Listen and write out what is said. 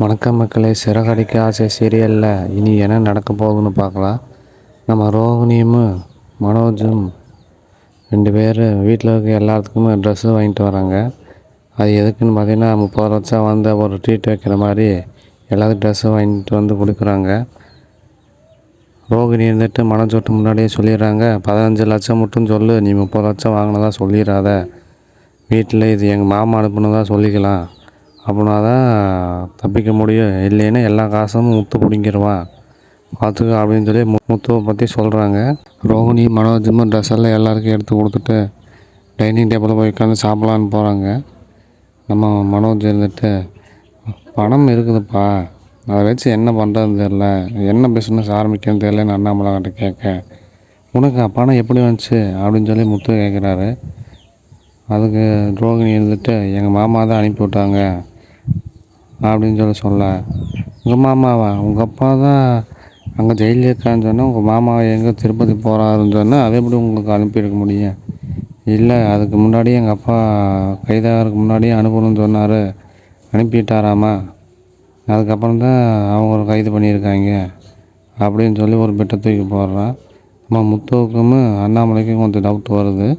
வணக்கம் மக்களே. சிறகடிக்க ஆசை சீரியலில் இனி என்ன நடக்க போகுதுன்னு பார்க்கலாம். நம்ம ரோகிணியும் மனோஜும் 2 பேர் வீட்டில் இருக்க எல்லாத்துக்குமே ட்ரெஸ்ஸு வாங்கிட்டு வராங்க. அது எதுக்குன்னு பார்த்தீங்கன்னா 30 லட்சம் வந்து ஒரு ட்ரீட் வைக்கிற மாதிரி எல்லாத்துக்கும் ட்ரெஸ்ஸு வாங்கிட்டு வந்து கொடுக்குறாங்க. ரோகிணி இருந்துட்டு மனோஜோட்டு முன்னாடியே சொல்லிடுறாங்க, 15 லட்சம் மட்டும் சொல்லு, நீ 30 லட்சம் வாங்கினதா சொல்லிடாத, வீட்டில் இது எங்கள் மாமா அனுப்புனதா சொல்லிக்கலாம், அப்படின்னா தான் தப்பிக்க முடியும், இல்லைன்னா எல்லா காசும் முத்து பிடிங்கிடுவான் பார்த்துக்க அப்படின்னு சொல்லி முத்துவை பற்றி சொல்கிறாங்க. ரோகிணி மனோஜும் ட்ரெஸ் எல்லாம் எல்லாருக்கும் எடுத்து கொடுத்துட்டு டைனிங் டேபிளில் போய் உட்காந்து சாப்பிட்லான்னு போகிறாங்க. நம்ம மனோஜ் இருந்துட்டு, பணம் இருக்குதுப்பா, அதை வச்சு என்ன பண்ணுறதுன்னு தெரில, என்ன பிஸ்னஸ் ஆரம்பிக்கணும்னு தெரியலன்னு அண்ணாமலை கிட்ட கேட்க, உனக்கு பணம் எப்படி வந்துச்சு அப்படின்னு சொல்லி முத்து கேட்குறாரு. அதுக்கு ரோகிணி இருந்துட்டு, எங்கள் மாமா தான் அனுப்பி விட்டாங்க அப்படின்னு சொல்ல, உங்கள் மாமாவா, உங்கள் அப்பா தான் அங்கே ஜெயிலில் இருக்கான்னு சொன்னால் உங்கள் மாமா எங்கே திருப்பதி போகிறாருன்னு சொன்னால் அதை எப்படி உங்களுக்கு அனுப்பியிருக்க முடியும்? இல்லை, அதுக்கு முன்னாடி எங்கள் அப்பா கைதாகிறதுக்கு முன்னாடியே அனுப்பணும்னு சொன்னார், அனுப்பிட்டாராமா, அதுக்கப்புறம் தான் அவங்க கைது பண்ணியிருக்காங்க அப்படின்னு சொல்லி ஒரு பெட்டை தூக்கி போடுறான். நம்ம முத்துவுக்கும் அண்ணாமலைக்கும் கொஞ்சம் டவுட் வருது.